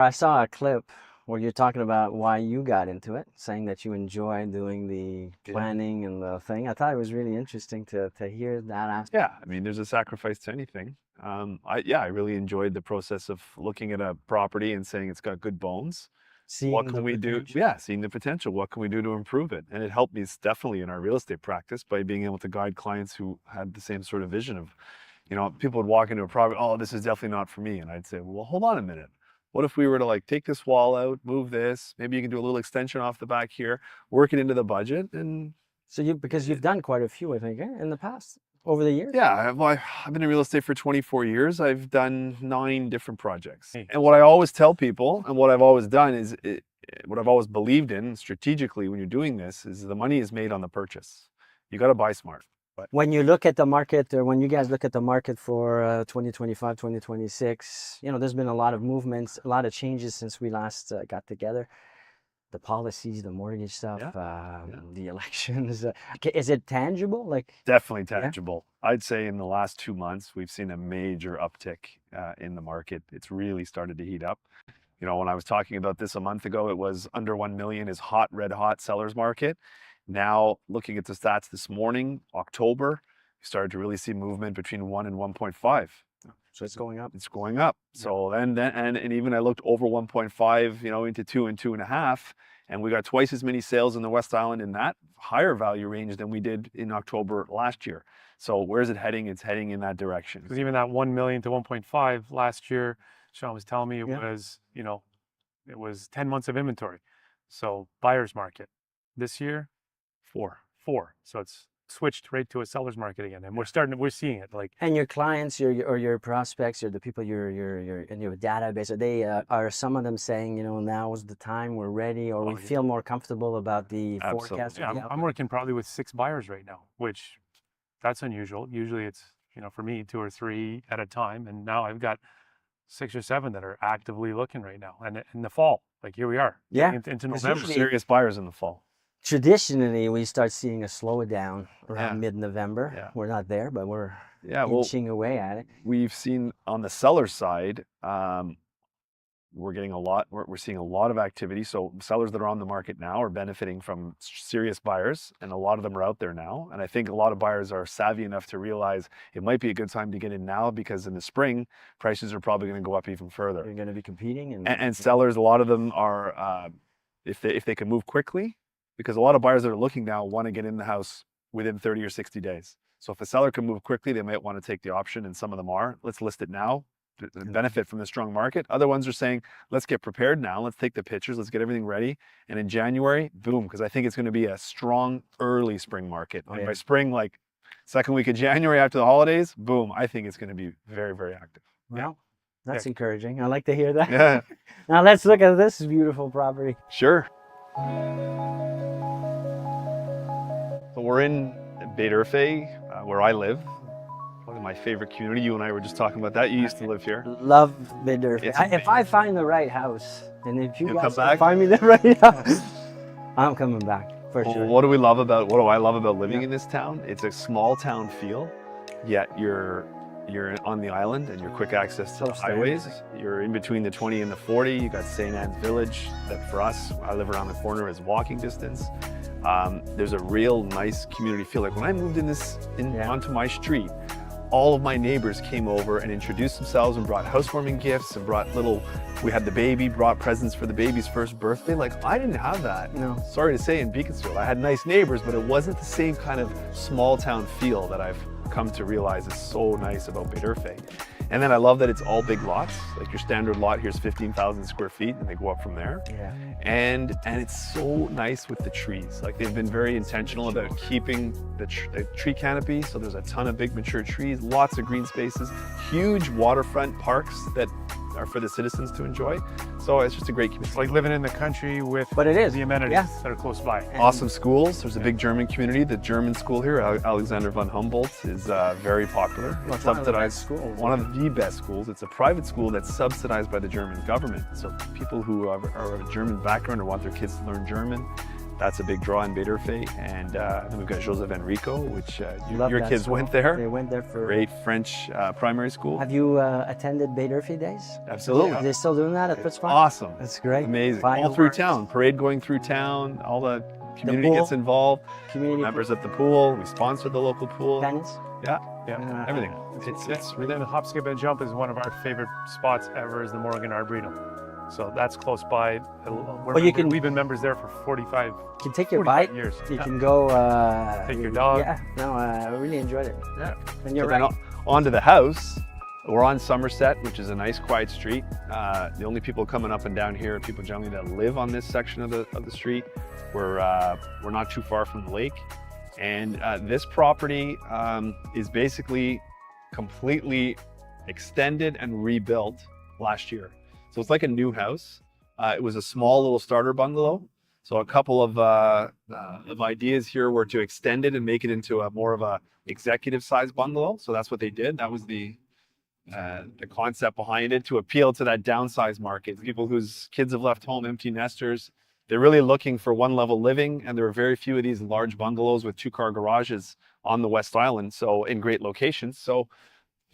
I saw a clip where you're talking about why you got into it, saying that you enjoy doing the Yeah. planning and the thing. I thought it was really interesting to hear that aspect. Yeah, I mean, there's a sacrifice to anything. I really enjoyed the process of looking at a property and saying it's got good bones. What Seeing can the we do? potential. Yeah, seeing the potential. What can we do to improve it? And it helped me definitely in our real estate practice by being able to guide clients who had the same sort of vision of, people would walk into a property, oh, this is definitely not for me. And I'd say, well, hold on a minute. What if we were to like take this wall out, move this, maybe you can do a little extension off the back here, work it into the budget, and So because you've done quite a few, I think, in the past, over the years. yeah, well, I've been in real estate for 24 years. I've done 9 different projects. Hey. And what I always tell people and what I've always done is what I've always believed in strategically when you're doing this is the money is made on the purchase. You got to buy smart. But When you look at the market, or when you guys look at the market for 2025, 2026, there's been a lot of movements, a lot of changes since we last got together. The policies, the mortgage stuff, the elections. Is it tangible? Like, definitely yeah. tangible. I'd say in the last 2 months, we've seen a major uptick in the market. It's really started to heat up. When I was talking about this a month ago, it was under 1 million is hot, red hot sellers market. Now, looking at the stats this morning, October, we started to really see movement between 1 and 1.5. So it's going up. It's going up. Yeah. So and even I looked over 1.5, into 2 and 2.5, and we got twice as many sales in the West Island in that higher value range than we did in October last year. So where's it heading? It's heading in that direction. Because even that 1 million to 1.5 last year, Sean was telling me it Yeah. was, it was 10 months of inventory. So buyer's market. This year, 4. So it's switched right to a seller's market again, and we're seeing it like. And your clients, your prospects, or the people you're in your database, are some of them saying, now is the time, we're ready, or we feel more comfortable about the forecast? Yeah, I'm working probably with 6 buyers right now, which that's unusual. Usually it's, for me, 2 or 3 at a time, and now I've got 6 or 7 that are actively looking right now. And in the fall, like here we are, Yeah. into It's November. usually- Serious buyers in the fall. Traditionally, we start seeing a slowdown around Yeah. mid-November. Yeah. We're not there, but we're Yeah, well, inching away at it. we've seen on the seller side, we're seeing a lot of activity. So sellers that are on the market now are benefiting from serious buyers, and a lot of them are out there now. And I think a lot of buyers are savvy enough to realize it might be a good time to get in now, because in the spring, prices are probably going to go up even further. You're going to be competing. And sellers, a lot of them are, if they can move quickly, because a lot of buyers that are looking now want to get in the house within 30 or 60 days. So if a seller can move quickly, they might want to take the option, and some of them are. Let's list it now to benefit from the strong market. Other ones are saying, let's get prepared now. Let's take the pictures. Let's get everything ready. And in January, boom, because I think it's going to be a strong early spring market. And by spring, like second week of January after the holidays, boom, I think it's going to be very, very active. Well, that's encouraging. I like to hear that. Yeah. Now let's look at this beautiful property. Sure. So we're in Baie-D'Urfé, where I live. Probably my favorite community. You and I were just talking about that. You used to live here. Love Baie-D'Urfé. It's If I find the right house, and if you You'll guys come back? find me the right house, I'm coming back for Well, sure. what do I love about living in this town? It's a small town feel, yet you're on the island and you're quick access to the highways. You're in between the 20 and the 40. You got St. Anne's Village that for us, I live around the corner, is walking distance. There's a real nice community feel. Like when I moved onto my street, all of my neighbors came over and introduced themselves and brought housewarming gifts and we had the baby, brought presents for the baby's first birthday. Like I didn't have that. No. Sorry to say, in Beaconsfield, I had nice neighbors, but it wasn't the same kind of small town feel that I've come to realize is so nice about Baie-D'Urfé. And then I love that it's all big lots. Like your standard lot here's 15,000 square feet, and they go up from there. Yeah. And it's so nice with the trees. Like they've been very intentional about keeping the tree canopy. So there's a ton of big mature trees, lots of green spaces, huge waterfront parks that are for the citizens to enjoy. So it's just a great community. It's like living in the country with But it is. the amenities Yeah. that are close by. Awesome schools. There's a big German community. The German school here, Alexander von Humboldt, is very popular. Well, It's it's one of the best subsidized. schools. One of the best schools. It's a private school that's subsidized by the German government. So people who are of a German background or want their kids to learn German, That's a big draw in Baie-D'Urfé. And then we've got Joseph Enrico, which Love your that kids school. went there. They went there for Great French primary school. Have you attended Baie-D'Urfé days? Absolutely. Are they still doing that at Fitzpatrick? Awesome. That's great. Amazing. All through Fireworks. town. Parade going through town. All the community pool. gets involved. Community Members at the pool. We sponsor the local pool. tennis. Yeah. Yeah. Everything. It's really the hop, skip, and jump is one of our favorite spots ever. Is the Morgan Arboretum. So that's close by. We've been members there for 45. You can take your 45 bike. years. You Yeah. can go. Take your dog. Yeah. No, I really enjoyed it. Yeah. And you're So then right. on to the house. We're on Somerset, which is a nice quiet street. The only people coming up and down here are people generally that live on this section of the street. We're not too far from the lake. And this property is basically completely extended and rebuilt last year. So it's like a new house. It was a small little starter bungalow. So a couple of ideas here were to extend it and make it into a more of a executive size bungalow. So that's what they did. That was the concept behind it, to appeal to that downsize market. People whose kids have left home, empty nesters. They're really looking for one level living, and there are very few of these large bungalows with 2-car garages on the West Island, so in great locations. So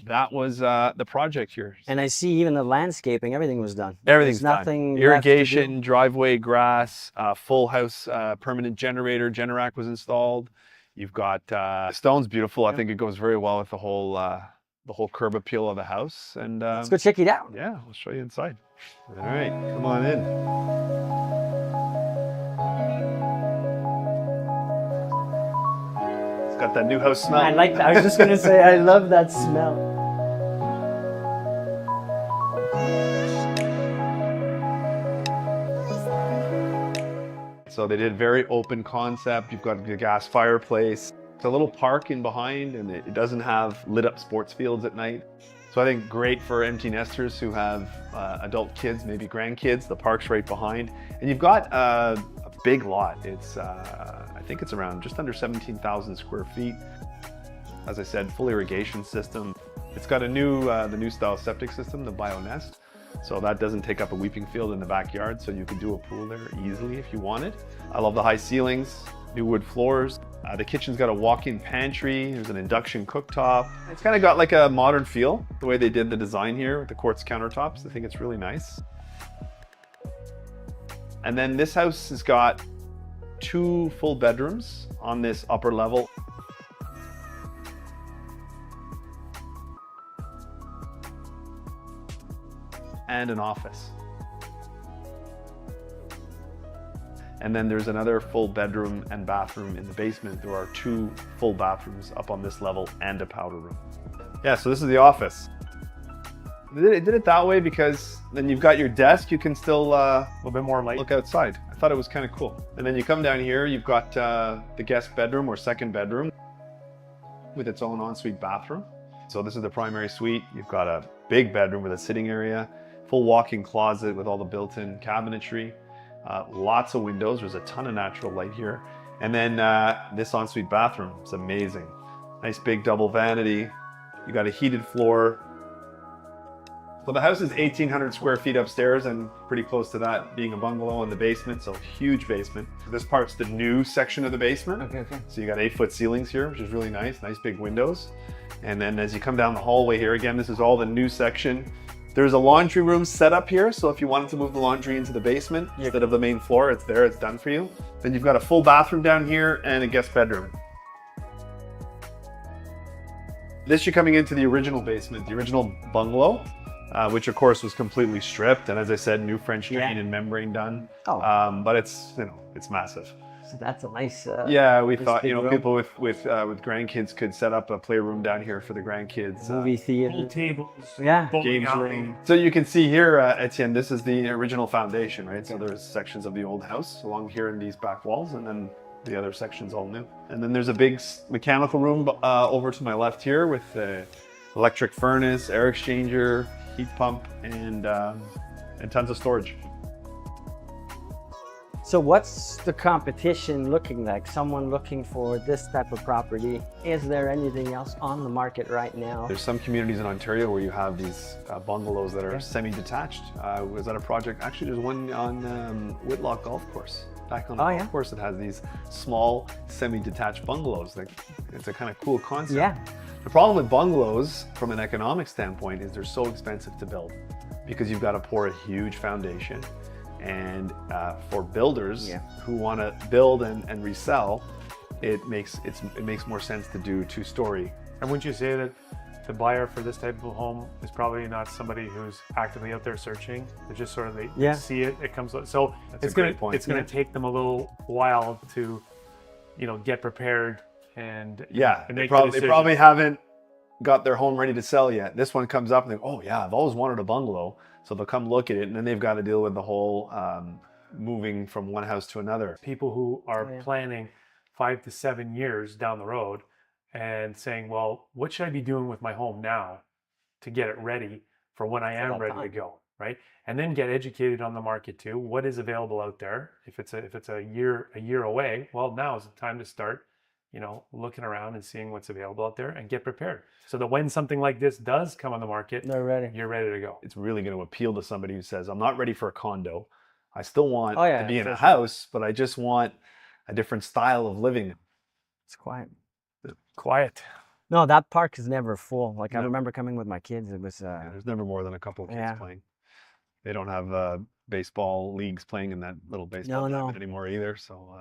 that was the project here. And I see even the landscaping, everything was done. Everything's There's done. nothing left to Irrigation, do. driveway, grass, full house permanent generator. Generac was installed. You've got the stone's beautiful. I think it goes very well with the whole curb appeal of the house. And Let's go check it out. yeah, we'll show you inside. All right, come on in. It's got that new house smell. I like that. I was just gonna say, I love that smell. So they did very open concept. You've got the gas fireplace. It's a little park in behind, and it doesn't have lit up sports fields at night. So I think great for empty nesters who have adult kids, maybe grandkids. The park's right behind. And you've got a big lot. It's, I think it's around just under 17,000 square feet. As I said, full irrigation system. It's got the new style septic system, the BioNest. So that doesn't take up a weeping field in the backyard, so you can do a pool there easily if you wanted. I love the high ceilings, new wood floors. The kitchen's got a walk-in pantry. There's an induction cooktop. It's kind of got like a modern feel, the way they did the design here with the quartz countertops. I think it's really nice. And then this house has got 2 full bedrooms on this upper level. And an office. And then there's another full bedroom and bathroom in the basement. There are 2 full bathrooms up on this level and a powder room. Yeah, so this is the office. They did it that way because then you've got your desk, you can still A little bit more light. look outside. I thought it was kind of cool. And then you come down here, you've got the guest bedroom or second bedroom with its own ensuite bathroom. So this is the primary suite. You've got a big bedroom with a sitting area, full walk-in closet with all the built-in cabinetry, lots of windows. There's a ton of natural light here. And then this ensuite bathroom is amazing. Nice big double vanity. You got a heated floor. So the house is 1,800 square feet upstairs and pretty close to that being a bungalow in the basement, so huge basement. This part's the new section of the basement. Okay. So you got 8-foot ceilings here, which is really nice big windows. And then as you come down the hallway here, again, this is all the new section. There's a laundry room set up here, so if you wanted to move the laundry into the basement instead of the main floor, it's there, it's done for you. Then you've got a full bathroom down here and a guest bedroom. This you're coming into the original basement, the original bungalow, which of course was completely stripped. And as I said, new French drain and membrane done. Oh. But it's, it's massive. So that's a nice. Yeah, we nice thought, big room. people with grandkids could set up a playroom down here for the grandkids. Movie theater. Pool tables. Yeah. Bowling Games alley. room. So you can see here, Etienne, this is the original foundation, right? So there's sections of the old house along here in these back walls, and then the other section's all new. And then there's a big mechanical room over to my left here with the electric furnace, air exchanger, heat pump, and tons of storage. So what's the competition looking like? Someone looking for this type of property. Is there anything else on the market right now? There's some communities in Ontario where you have these bungalows that are semi-detached. Was that a project? Actually, there's one on Whitlock Golf Course. Back on the golf course that has these small semi-detached bungalows. Like, it's a kind of cool concept. Yeah. The problem with bungalows from an economic standpoint is they're so expensive to build because you've got to pour a huge foundation. And for builders who want to build and resell, it makes more sense to do two-story. And wouldn't you say that the buyer for this type of home is probably not somebody who's actively out there searching? They're just sort of they see it comes. So it's going to take them a little while to, you know, get prepared and and they probably haven't got their home ready to sell yet. This one comes up and they go, oh yeah, I've always wanted a bungalow. So they'll come look at it, and then they've got to deal with the whole moving from one house to another. People who are planning 5 to 7 years down the road and saying, well, what should I be doing with my home now to get it ready for when I am ready to go, right? And then get educated on the market too. What is available out there? If it's a year away, well, now is the time to start, you know, looking around and seeing what's available out there and get prepared. So that when something like this does come on the market, you're ready to go. It's really going to appeal to somebody who says, I'm not ready for a condo. I still want to be in a house, but I just want a different style of living. It's quiet. Quiet. No, that park is never full. Like I remember coming with my kids, it was... there's never more than a couple of kids playing. They don't have baseball leagues playing in that little baseball diamond anymore either. So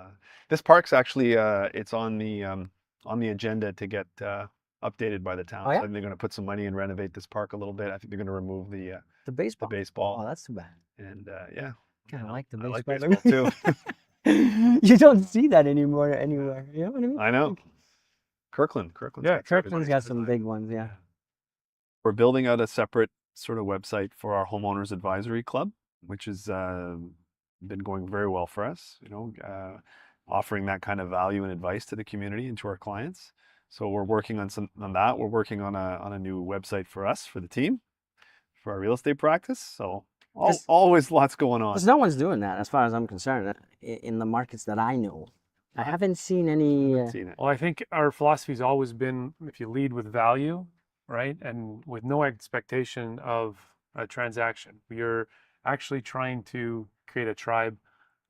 this park's actually, it's on the agenda to get updated by the town. So I think they're going to put some money and renovate this park a little bit. I think they're going to remove the baseball. Oh, that's too bad. And Kind of like the baseball. I like baseball too. You don't see that anymore anywhere. You know what I mean? I know. Kirkland's got some big ones. Yeah. We're building out a separate sort of website for our homeowners advisory club, which has been going very well for us. You know, offering that kind of value and advice to the community and to our clients. So we're working on that. We're working on a new website for us, for the team, for our real estate practice. So always lots going on. Because no one's doing that, as far as I'm concerned, in the markets that I know. I haven't seen any. Well, I think our philosophy's always been, if you lead with value, right, and with no expectation of a transaction, you're actually trying to create a tribe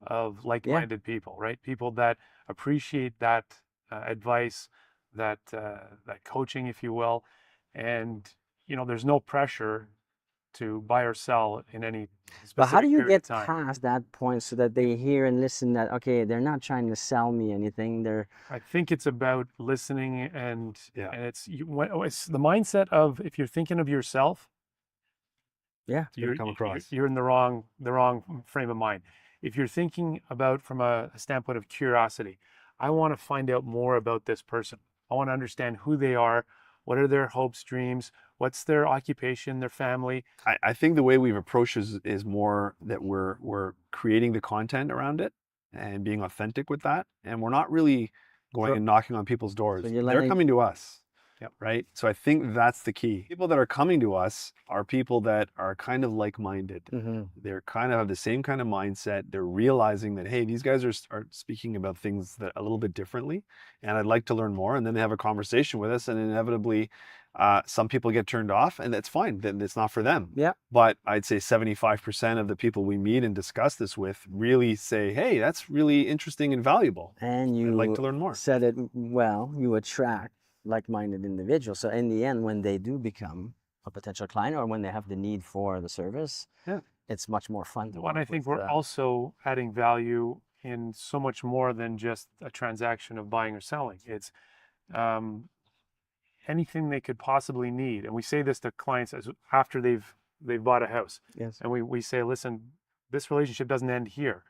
of like-minded people, right? People that appreciate that advice, that coaching, if you will, and you know, there's no pressure to buy or sell in any specific But how do you period get of time. past that point so that they hear and listen that, okay, they're not trying to sell me anything. I think it's about listening and it's the mindset of, if you're thinking of yourself, you're in the wrong frame of mind. If you're thinking about from a standpoint of curiosity, I want to find out more about this person. I want to understand who they are. What are their hopes, dreams? What's their occupation, their family? I think the way we've approached is more that we're creating the content around it and being authentic with that. And we're not really going and knocking on people's doors. So they're coming to us. Yep. Right. So I think that's the key. People that are coming to us are people that are kind of like-minded. They're kind of have the same kind of mindset. They're realizing that, hey, these guys are speaking about things that a little bit differently, and I'd like to learn more. And then they have a conversation with us, and inevitably, some people get turned off, and that's fine. Then it's not for them. Yeah. But I'd say 75% of the people we meet and discuss this with really say, hey, that's really interesting and valuable. And you I'd like to learn more. Said it well. You attract like-minded individuals. So in the end, when they do become a potential client or when they have the need for the service, it's much more fun to work. And I think we're also adding value in so much more than just a transaction of buying or selling. It's anything they could possibly need. And we say this to clients after they've bought a house. Yes. And we say, listen, this relationship doesn't end here.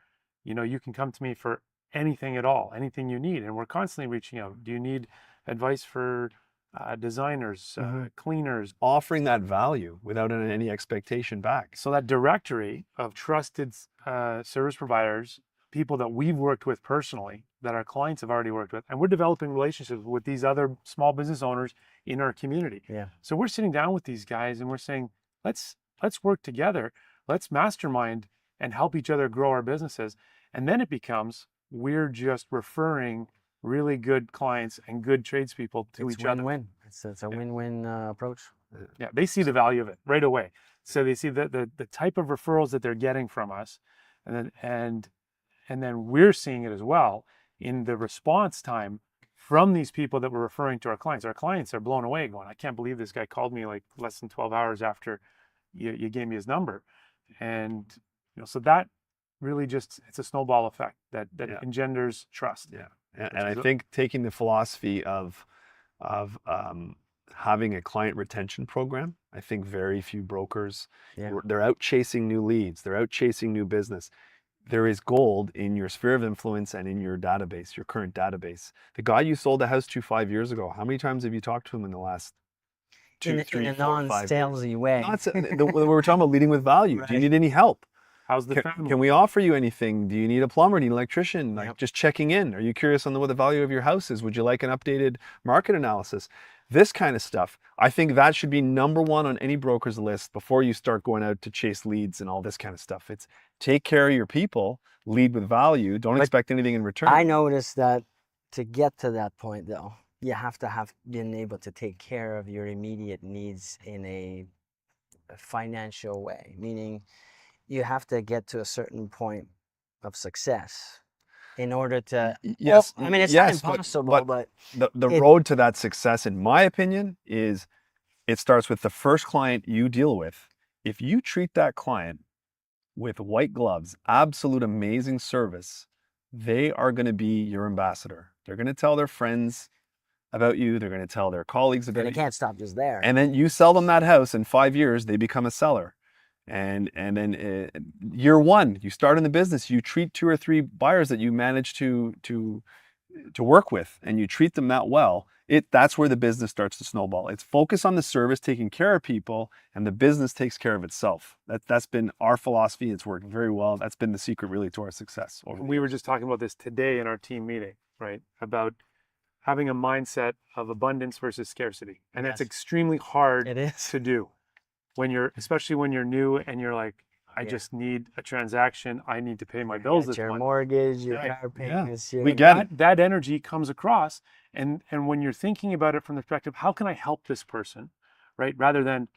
You know, you can come to me for anything at all, anything you need. And we're constantly reaching out. Do you need advice for designers, cleaners? Offering that value without any expectation back. So that directory of trusted service providers, people that we've worked with personally, that our clients have already worked with, and we're developing relationships with these other small business owners in our community. Yeah. So we're sitting down with these guys and we're saying, let's work together. Let's mastermind and help each other grow our businesses. And then it becomes, we're just referring really good clients and good tradespeople to It's each other. win-win. It's a win-win approach. Yeah, they see the value of it right away. So they see the type of referrals that they're getting from us, and then we're seeing it as well in the response time from these people that we're referring to our clients. Our clients are blown away, going, "I can't believe this guy called me like less than 12 hours after you gave me his number," and so that really just, it's a snowball effect that engenders trust. Yeah, and I think taking the philosophy of having a client retention program, I think very few brokers, they're out chasing new leads, they're out chasing new business. There is gold in your sphere of influence and in your database, your current database. The guy you sold the house to 5 years ago, how many times have you talked to him in the last 2, 3, 4, 5 years? In a non-salesy way. We were talking about leading with value. Right. Do you need any help? How's the family? Can we offer you anything? Do you need a plumber? Need an electrician? Like just checking in. Are you curious on what the value of your house is? Would you like an updated market analysis? This kind of stuff. I think that should be number one on any broker's list before you start going out to chase leads and all this kind of stuff. It's take care of your people, lead with value. Don't expect anything in return. I noticed that to get to that point, though, you have to have been able to take care of your immediate needs in a financial way, meaning you have to get to a certain point of success in order to, yes, well, I mean, it's not impossible, but the road to that success, in my opinion, is it starts with the first client you deal with. If you treat that client with white gloves, absolute amazing service, they are going to be your ambassador. They're going to tell their friends about you. They're going to tell their colleagues about you. they can't stop just there. And then you sell them that house. In 5 years, they become a seller. And then year one, you start in the business, you treat 2 or 3 buyers that you manage to work with, and you treat them that well. That's where the business starts to snowball. It's focus on the service, taking care of people, and the business takes care of itself. That's been our philosophy. It's worked very well. That's been the secret really to our success. We were just talking about this today in our team meeting, right? About having a mindset of abundance versus scarcity. And that's extremely hard to do. Especially when you're new and you're like, I just need a transaction. I need to pay my bills this month. Your mortgage, your car payments. We get it. That energy comes across. And when you're thinking about it from the perspective, how can I help this person, right? Rather than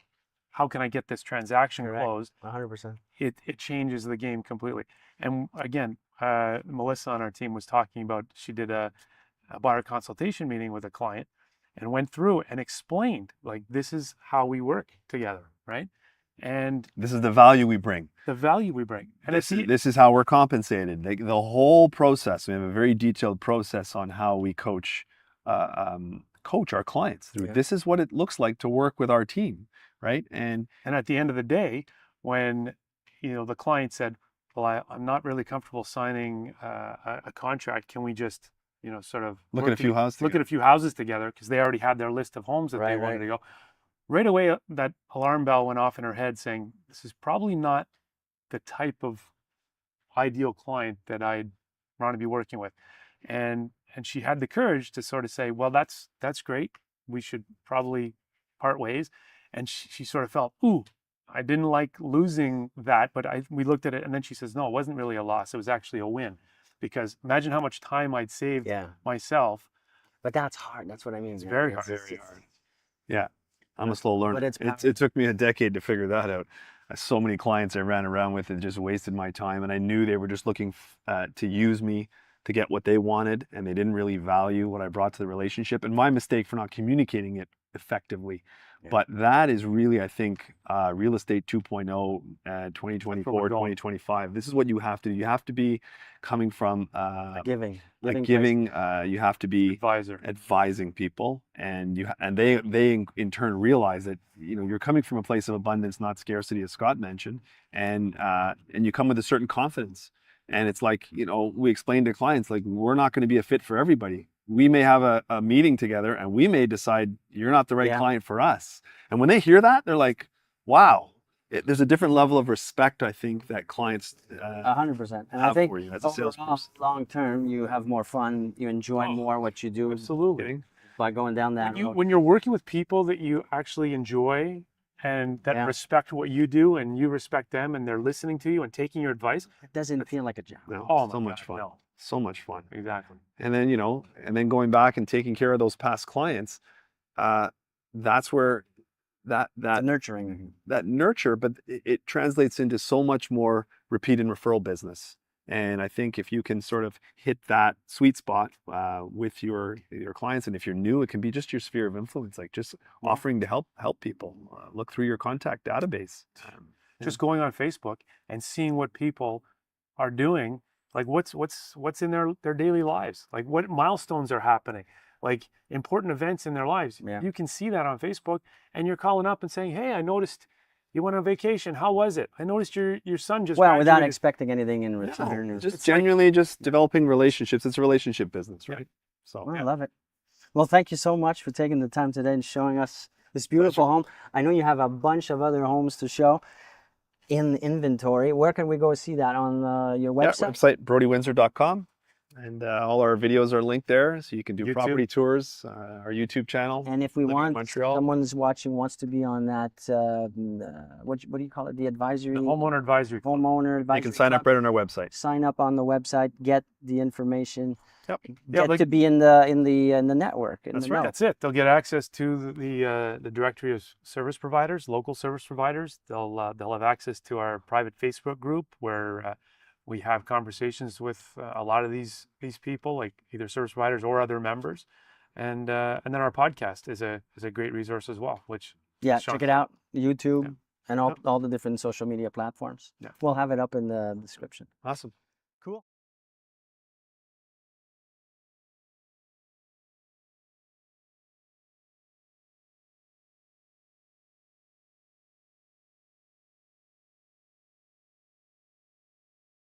how can I get this transaction closed? 100%. It changes the game completely. And again, Melissa on our team was talking about, she did a buyer consultation meeting with a client and went through and explained, like, this is how we work together, right? And this is the value we bring. The value we bring. And this is how we're compensated. The whole process. We have a very detailed process on how we coach our clients through. This is what it looks like to work with our team, right? And at the end of the day, when the client said, "Well, I'm not really comfortable signing a contract. Can we just sort of look at a few houses together?" Because they already had their list of homes that they wanted to go. Right away, that alarm bell went off in her head saying, this is probably not the type of ideal client that I'd want to be working with. And she had the courage to sort of say, well, that's great. We should probably part ways. And she sort of felt, ooh, I didn't like losing that, but we looked at it, and then she says, no, it wasn't really a loss. It was actually a win. Because imagine how much time I'd saved myself. But that's hard. That's what I mean. It's very hard. Very hard. Yeah. I'm a slow learner. But it took me a decade to figure that out. So many clients I ran around with and just wasted my time, and I knew they were just looking to use me to get what they wanted, and they didn't really value what I brought to the relationship. And my mistake for not communicating it effectively. But that is really, I think, real estate 2.0, 2024, 2025. This is what you have to do. You have to be coming from giving. You have to be advising people, and they in turn realize that you're coming from a place of abundance, not scarcity, as Scott mentioned, and you come with a certain confidence. And it's like, we explain to clients, like, we're not going to be a fit for everybody. We may have a meeting together and we may decide you're not the right client for us. And when they hear that, they're like, wow, there's a different level of respect, I think, that clients 100%. And have I think for you as a salesperson. Long term, you have more fun, you enjoy more what you do. Absolutely. By going down that road. When you're working with people that you actually enjoy and that Yeah. respect what you do and you respect them and they're listening to you and taking your advice. It doesn't feel like a job. No, Oh my so much God, fun. no. So much fun. Exactly. And then, and then going back and taking care of those past clients, that's where that Nurturing. that nurture, but it translates into so much more repeat and referral business. And I think if you can sort of hit that sweet spot with your clients, and if you're new, it can be just your sphere of influence, like just offering to help people. Look through your contact database. Just going on Facebook and seeing what people are doing, like what's in their daily lives, like what milestones are happening, like important events in their lives. Yeah. You can see that on Facebook, and you're calling up and saying, "Hey, I noticed you went on vacation. How was it? I noticed your son just Well, without graduated." expecting anything in return. No, or- just It's like- genuinely just developing relationships. It's a relationship business, right? So Well, I love it. Well, thank you so much for taking the time today and showing us this beautiful home. I know you have a bunch of other homes to show in the inventory. Where can we go see that? On your yeah, website? website BrodyWindsor.com. And all our videos are linked there, so you can do YouTube. property tours. Our YouTube channel. And if we Living in want, Montreal. someone's watching, wants to be on that, what do you call it? The advisory? The homeowner advisory. Homeowner advisory. You can sign up club. right on our website. Sign up on the website, get the information, Yep. get like- to be in the network. In That's the right. know. That's it. They'll get access to the directory of service providers, local service providers. They'll have access to our private Facebook group where we have conversations with a lot of these people, like either service providers or other members, and then our podcast is a great resource as well. Which Yeah, Sean- check it out. YouTube Yeah. and all the different social media platforms. Yeah. We'll have it up in the description. Awesome. Cool.